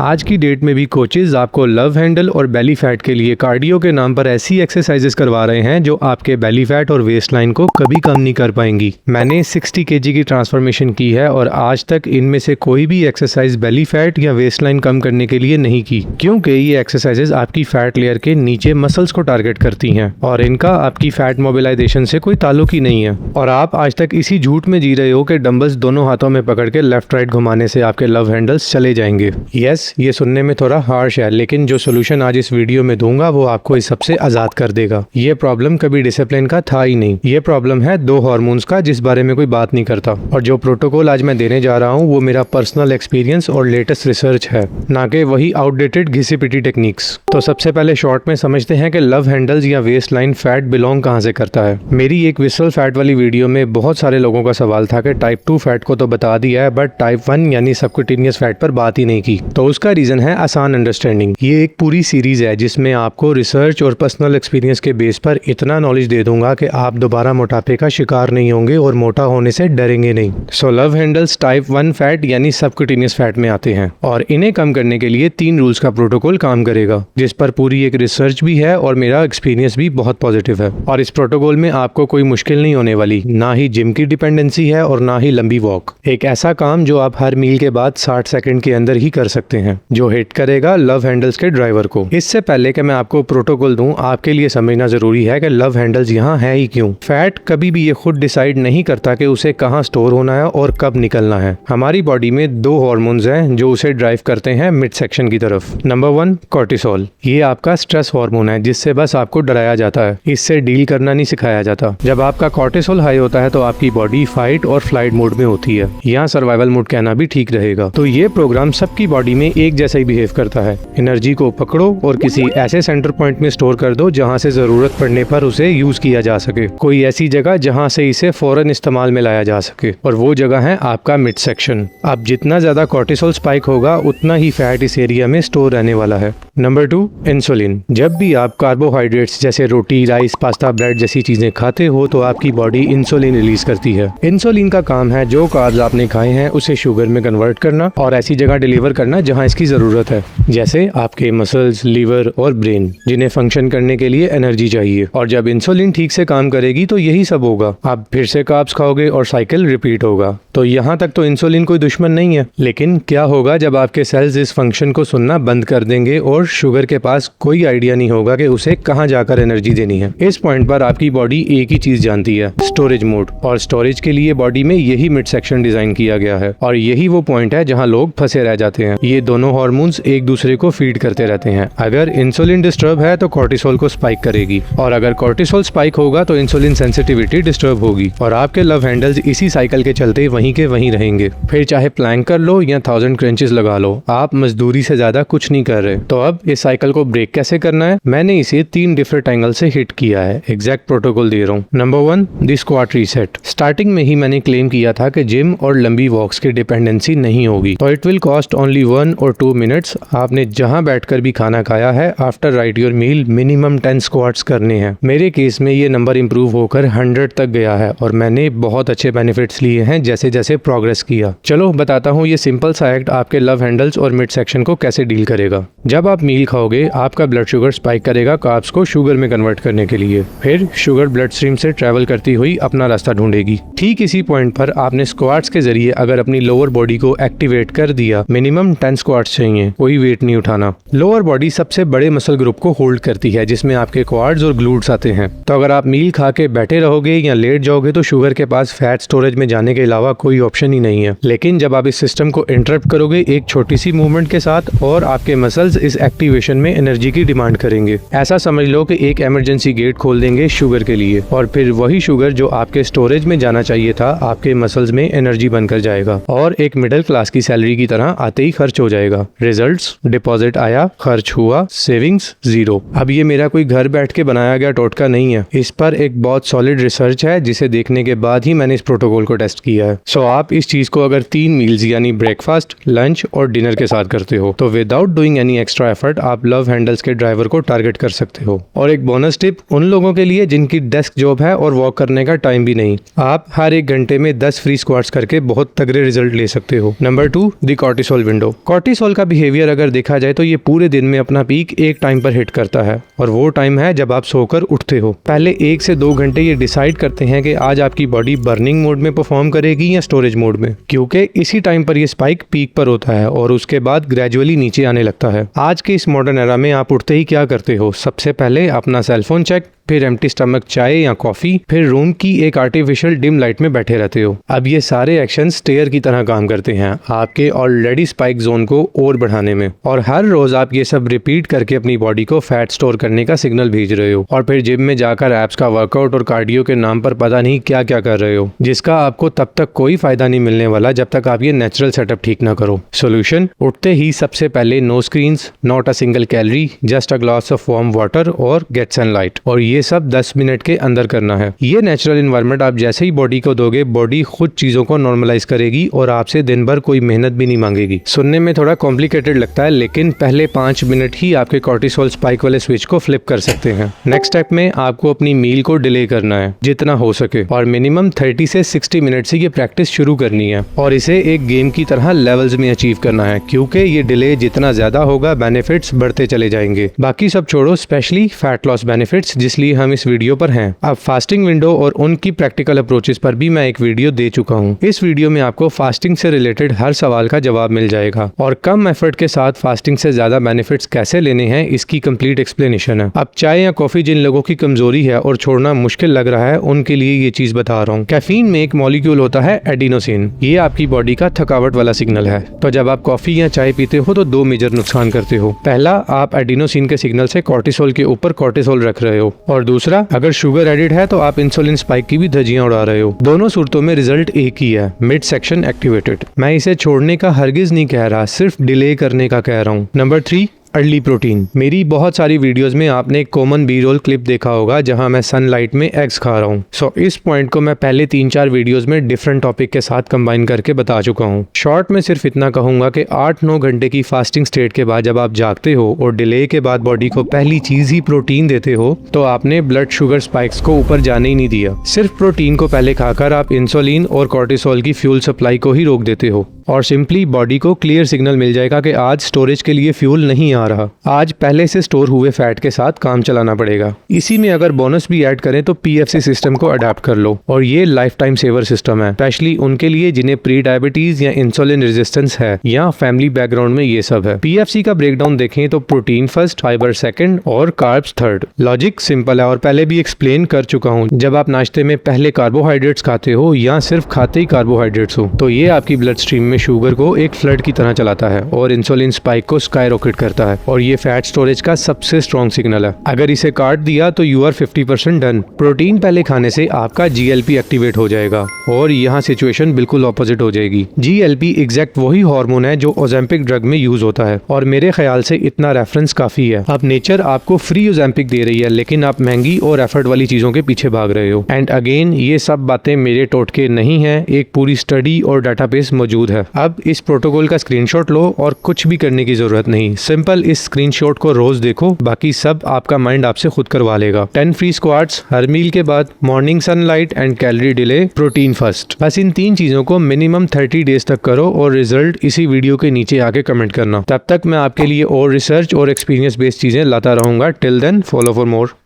आज की डेट में भी कोचेज आपको लव हैंडल और बेली फैट के लिए कार्डियो के नाम पर ऐसी एक्सरसाइजेस करवा रहे हैं जो आपके बेली फैट और वेस्ट लाइन को कभी कम नहीं कर पाएंगी। मैंने 60 kg की ट्रांसफॉर्मेशन की है और आज तक इनमें से कोई भी एक्सरसाइज बेली फैट या वेस्ट लाइन कम करने के लिए नहीं की, क्योंकि ये एक्सरसाइजेस आपकी फैट लेयर के नीचे मसल्स को टारगेट करती हैं और इनका आपकी फैट मोबिलाइजेशन से कोई ताल्लुक ही नहीं है। और आप आज तक इसी झूठ में जी रहे हो कि डंबल्स दोनों हाथों में पकड़ के लेफ्ट राइट घुमाने से आपके लव हैंडल्स चले जाएंगे। यस, ये सुनने में थोड़ा हार्श है, लेकिन जो सोल्यूशन आज इस वीडियो में दूंगा वो आपको इस सबसे आजाद कर देगा। ये प्रॉब्लम कभी डिसिप्लिन का था ही नहीं, ये प्रॉब्लम है 2 हार्मोन्स का जिस बारे में कोई बात नहीं करता। और जो प्रोटोकॉल आज मैं देने जा रहा हूँ वो मेरा पर्सनल एक्सपीरियंस और लेटेस्ट रिसर्च है, ना कि वही आउटडेटेड घिसी पिटी टेक्निक्स। तो सबसे पहले शॉर्ट में समझते हैं कि लव हैंडल्स या वेस्ट लाइन फैट बिलोंग कहाँ से करता है। मेरी एक विसरल फैट वाली वीडियो में बहुत सारे लोगों का सवाल था कि टाइप 2 फैट को तो बता दिया है बट टाइप 1 यानी सबक्यूटेनियस फैट पर बात ही नहीं की। तो उसका रीजन है आसान अंडरस्टैंडिंग। ये एक पूरी सीरीज है जिसमें आपको रिसर्च और पर्सनल एक्सपीरियंस के बेस पर इतना नॉलेज दे दूंगा कि आप दोबारा मोटापे का शिकार नहीं होंगे और मोटा होने से डरेंगे नहीं। So love handles type 1 fat यानी सबक्यूटेनियस फैट में आते हैं और इन्हें कम करने के लिए 3 रूल्स का प्रोटोकॉल काम करेगा, जिस पर पूरी एक रिसर्च भी है और मेरा एक्सपीरियंस भी बहुत पॉजिटिव है। और इस प्रोटोकॉल में आपको कोई मुश्किल नहीं होने वाली, ना ही जिम की डिपेंडेंसी है और ना ही लंबी वॉक। एक ऐसा काम जो आप हर मील के बाद 60 सेकंड के अंदर ही कर सकते हैं, जो हिट करेगा लव हैंडल्स के ड्राइवर को। इससे पहले कि मैं आपको प्रोटोकॉल दूं, आपके लिए समझना जरूरी है कि लव हैंडल्स यहाँ है ही क्यों। फैट कभी भी ये खुद डिसाइड नहीं करता कि उसे कहाँ स्टोर होना है और कब निकलना है। हमारी बॉडी में 2 हार्मोन्स हैं जो उसे ड्राइव करते हैं मिड सेक्शन की तरफ। Number 1 cortisol. ये आपका स्ट्रेस हार्मोन है जिससे बस आपको डराया जाता है, इससे डील करना नहीं सिखाया जाता। जब आपका कोर्टिसोल हाई होता है तो आपकी बॉडी फाइट और फ्लाइट मोड में होती है, यहाँ सर्वाइवल मोड कहना भी ठीक रहेगा। तो ये प्रोग्राम सबकी बॉडी में एक जैसा ही बिहेव करता है। एनर्जी को पकड़ो और किसी ऐसे सेंटर पॉइंट में स्टोर कर दो जहां से जरूरत पड़ने पर उसे यूज किया जा सके। कोई ऐसी जगह जहां से इसे फौरन इस्तेमाल में लाया जा सके, और वो जगह है आपका मिड सेक्शन। अब जितना ज्यादा कोर्टिसोल स्पाइक होगा उतना ही फैट इस एरिया में स्टोर रहने वाला है। Number 2 insulin. जब भी आप कार्बोहाइड्रेट्स जैसे रोटी, राइस, पास्ता, ब्रेड जैसी चीजें खाते हो तो आपकी बॉडी इंसुलिन रिलीज करती है। इंसुलिन का काम है जो कार्ब्स आपने खाए हैं उसे शुगर में कन्वर्ट करना और ऐसी जगह डिलीवर करना जहां इसकी जरूरत है, जैसे आपके मसल्स, लीवर और ब्रेन, जिन्हें फंक्शन करने के लिए एनर्जी चाहिए। और जब इंसुलिन ठीक से काम करेगी तो यही सब होगा, आप फिर से कार्ब्स खाओगे और साइकिल रिपीट होगा। तो यहाँ तक तो इंसुलिन कोई दुश्मन नहीं है, लेकिन क्या होगा जब आपके सेल्स इस फंक्शन को सुनना बंद कर देंगे और शुगर के पास कोई आइडिया नहीं होगा कि उसे कहाँ जाकर एनर्जी देनी है। इस पॉइंट पर आपकी बॉडी एक ही चीज जानती है, स्टोरेज मोड। और स्टोरेज के लिए बॉडी में यही मिड सेक्शन डिजाइन किया गया है और यही वो पॉइंट है जहाँ लोग फंसे रह जाते हैं। ये दोनों हार्मोन्स एक दूसरे को फीड करते रहते हैं। अगर इंसुलिन डिस्टर्ब है तो कोर्टिसोल को स्पाइक करेगी, और अगर कोर्टिसोल स्पाइक होगा तो इंसुलिन सेंसिटिविटी डिस्टर्ब होगी और आपके लव हैंडल्स इसी साइकिल के चलते वहीं के वहीं रहेंगे। फिर चाहे प्लैंक कर लो या 1000 क्रंचेस लगा लो, आप मजदूरी से ज्यादा कुछ नहीं कर रहे। तो अब इस साइकिल को ब्रेक कैसे करना है? मैंने इसे 3 डिफरेंट एंगल से हिट किया है, एग्जैक्ट प्रोटोकॉल दे रहा हूँ। Number 1 the squat reset. Starting में ही मैंने क्लेम किया था कि जिम और लंबी वॉक्स की डिपेंडेंसी नहीं होगी, तो इट विल कॉस्ट ओनली 1 और 2 मिनट्स। आपने जहां बैठकर भी खाना खाया है, after right your meal minimum 10 squats करने हैं। मेरे केस में ये नंबर इंप्रूव होकर 100 तक गया है और मैंने बहुत अच्छे बेनिफिट्स लिए हैं जैसे जैसे प्रोग्रेस किया। चलो बताता हूँ ये सिंपल सा एक्ट आपके लव हैंडल्स और मिड सेक्शन को कैसे डील करेगा। जब आप मील खाओगे, आपका ब्लड शुगर स्पाइक करेगा कार्ब्स को शुगर में कन्वर्ट करने के लिए। फिर शुगर ब्लड स्ट्रीम से ट्रेवल करती हुई अपना रास्ता ढूंढेगी। ठीक इसी पॉइंट पर आपने स्क्वाट्स के जरिए अगर अपनी लोअर बॉडी को एक्टिवेट कर दिया, मिनिमम 10 स्क्वाट्स चाहिए, कोई वेट नहीं उठाना। लोअर बॉडी सबसे बड़े मसल ग्रुप को होल्ड करती है जिसमें आपके क्वाड्स और ग्लूट्स आते हैं। तो अगर आप मील खा के बैठे रहोगे या लेट जाओगे तो शुगर के पास फैट स्टोरेज में जाने के अलावा कोई ऑप्शन ही नहीं है। लेकिन जब आप इस सिस्टम को इंटरप्ट करोगे एक छोटी सी मूवमेंट के साथ, और आपके मसल्स इस एक्टिवेशन में एनर्जी की डिमांड करेंगे। ऐसा समझ लो कि एक इमरजेंसी गेट खोल देंगे शुगर के लिए, और फिर वही शुगर जो आपके स्टोरेज में जाना चाहिए था आपके मसल्स में एनर्जी बनकर जाएगा और एक मिडिल क्लास की सैलरी की तरह आते ही खर्च हो जाएगा। रिजल्ट्स, डिपॉजिट आया, खर्च हुआ, सेविंग्स 0। अब ये मेरा कोई घर बैठ के बनाया गया टोटका नहीं है, इस पर एक बहुत सॉलिड रिसर्च है जिसे देखने के बाद ही मैंने इस प्रोटोकॉल को टेस्ट किया है। सो आप इस चीज को अगर 3 मील्स यानी ब्रेकफास्ट, लंच और डिनर के साथ करते हो तो without doing any extra effort आप लव हैंडल्स के ड्राइवर को टारगेट कर सकते हो। और एक बोनस टिप उन लोगों के लिए जिनकी डेस्क जॉब है और वॉक करने का टाइम भी नहीं, आप हर 1 घंटे में 10 फ्री स्क्वाट्स करके बहुत तगड़े रिजल्ट ले सकते हो। Number 2, the cortisol window. Cortisol का बिहेवियर अगर देखा जाए तो ये पूरे दिन में अपना पीक एक टाइम पर हिट करता है और वो टाइम है जब आप सोकर उठते हो। पहले 1 से 2 घंटे ये डिसाइड करते हैं कि आज आपकी बॉडी बर्निंग मोड में परफॉर्म करेगी या स्टोरेज मोड में, क्योंकि इसी टाइम पर ये स्पाइक पीक पर होता है और उसके बाद ग्रेजुअली नीचे आने लगता है। आज के इस मॉडर्न एरा में आप उठते ही क्या करते हो? सबसे पहले अपना सेलफोन चेक, फिर एम्प्टी स्टमक चाय या कॉफी, फिर रूम की एक आर्टिफिशियल डिम लाइट में बैठे रहते हो। अब ये सारे एक्शन स्टेयर की तरह काम करते हैं आपके ऑलरेडी स्पाइक जोन को और बढ़ाने में, और हर रोज आप ये सब रिपीट करके अपनी बॉडी को फैट स्टोर करने का सिग्नल भेज रहे हो और फिर जिम में जाकर एब्स का वर्कआउट और कार्डियो के नाम पर पता नहीं क्या क्या कर रहे हो, जिसका आपको तब तक कोई फायदा नहीं मिलने वाला जब तक आप ये नेचुरल सेटअप ठीक ना करो। सोल्यूशन, उठते ही सबसे पहले no screens, not a single calorie, just a glass of warm water और गेट सनलाइट, और ये सब 10 मिनट के अंदर करना है। ये नेचुरल एनवायरनमेंट आप जैसे ही बॉडी को दोगे, बॉडी खुद चीजों को नॉर्मलाइज करेगी और आपसे दिन भर कोई मेहनत भी नहीं मांगेगी। सुनने में थोड़ा कॉम्प्लिकेटेड लगता है, लेकिन पहले 5 मिनट ही आपके कॉर्टिसोल स्पाइक वाले स्विच को फ्लिप कर सकते हैं। नेक्स्ट स्टेप में आपको अपनी मील को डिले करना है जितना हो सके, और मिनिमम 30 से 60 मिनट से ये प्रैक्टिस शुरू करनी है और इसे एक गेम की तरह लेवल्स में अचीव करना है, क्योंकि ये डिले जितना ज्यादा होगा बेनिफिट्स बढ़ते चले जाएंगे। बाकी सब छोड़ो, स्पेशली फैट लॉस बेनिफिट्स, जिसलिए हम इस वीडियो पर हैं। अब फास्टिंग विंडो और उनकी प्रैक्टिकल अप्रोचेस पर भी मैं एक वीडियो दे चुका हूँ। इस वीडियो में आपको फास्टिंग से रिलेटेड हर सवाल का जवाब मिल जाएगा और कम एफर्ट के साथ फास्टिंग से ज्यादा बेनिफिट्स कैसे लेने हैं इसकी कंप्लीट एक्सप्लेनेशन है। अब चाय या कॉफी जिन लोगों की कमजोरी है और छोड़ना मुश्किल लग रहा है, उनके लिए ये चीज बता रहा हूँ। कैफीन में एक मॉलिक्यूल होता है एडिनोसिन, ये आपकी बॉडी का थकावट वाला सिग्नल है। तो जब आप कॉफी या चाय पीते हो तो 2 मेजर नुकसान करते हो। पहला, आप एडिनोसिन के सिग्नल से कॉर्टिसोल के ऊपर कॉर्टिसोल रख रहे हो, और दूसरा, अगर शुगर एडिड है तो आप इंसुलिन स्पाइक की भी धज्जियां उड़ा रहे हो। दोनों सूरतों में रिजल्ट एक ही है, मिड सेक्शन एक्टिवेटेड। मैं इसे छोड़ने का हरगिज नहीं कह रहा, सिर्फ डिले करने का कह रहा हूँ। Number 3, early protein. मेरी बहुत सारी वीडियोस में आपने एक कॉमन बी रोल क्लिप देखा होगा जहां मैं सनलाइट में एग्स खा रहा हूं। सो इस पॉइंट को मैं पहले 3-4 वीडियोस में डिफरेंट टॉपिक के साथ कंबाइन करके बता चुका हूं। शॉर्ट में सिर्फ इतना कहूंगा कि 8-9 घंटे की फास्टिंग स्टेट के बाद जब आप जागते हो और डिले के बाद बॉडी को पहली चीज ही प्रोटीन देते हो, तो आपने ब्लड शुगर स्पाइक्स को ऊपर जाने ही नहीं दिया। सिर्फ प्रोटीन को पहले खाकर आप इंसुलिन और कॉर्टिसोल की फ्यूल सप्लाई को ही रोक देते हो और सिंपली बॉडी को क्लियर सिग्नल मिल जाएगा कि आज स्टोरेज के लिए फ्यूल नहीं आ रहा, आज पहले से स्टोर हुए फैट के साथ काम चलाना पड़ेगा। इसी में अगर बोनस भी ऐड करें तो पीएफसी सिस्टम को अडेप्ट कर लो, और ये लाइफ टाइम सेवर सिस्टम है, स्पेशली उनके लिए जिन्हें प्री डायबिटीज या इंसुलिन रेजिस्टेंस है या फैमिली बैकग्राउंड में ये सब है। पीएफसी का ब्रेकडाउन देखें तो प्रोटीन फर्स्ट, फाइबर सेकंड और कार्ब्स थर्ड। लॉजिक सिंपल है और पहले भी एक्सप्लेन कर चुका हूँ। जब आप नाश्ते में पहले कार्बोहाइड्रेट्स खाते हो या सिर्फ खाते ही कार्बोहाइड्रेट्स हो, तो ये आपकी ब्लड स्ट्रीम में शुगर को एक फ्लड की तरह चलाता है और इंसुलिन स्पाइक को स्काई रॉकेट करता है, और ये फैट स्टोरेज का सबसे स्ट्रॉन्ग सिग्नल है। अगर इसे काट दिया तो यू आर 50% डन। प्रोटीन पहले खाने से आपका जीएलपी एक्टिवेट हो जाएगा और यहाँ सिचुएशन बिल्कुल ऑपोजिट हो जाएगी। जीएलपी एग्जैक्ट वही हार्मोन है जो ओजेम्पिक ड्रग में यूज होता है, और मेरे ख्याल से इतना रेफरेंस काफी है। अब नेचर आपको फ्री ओजेम्पिक दे रही है, लेकिन आप महंगी और एफर्ट वाली चीजों के पीछे भाग रहे हो। एंड अगेन, ये सब बातें मेरे टोटके नहीं है, एक पूरी स्टडी और डाटाबेस मौजूद है। अब इस प्रोटोकॉल का स्क्रीनशॉट लो और कुछ भी करने की जरूरत नहीं, सिंपल इस स्क्रीनशॉट को रोज देखो, बाकी सब आपका माइंड आपसे खुद करवा लेगा। 10 फ्री स्क्वाट्स हर मील के बाद, morning sunlight and calorie delay, protein first. बस इन 3 चीजों को मिनिमम 30 डेज तक करो और रिजल्ट इसी वीडियो के नीचे आके कमेंट करना। तब तक मैं आपके लिए और रिसर्च और एक्सपीरियंस बेस्ड चीजें लाता रहूंगा। Till then, follow for more.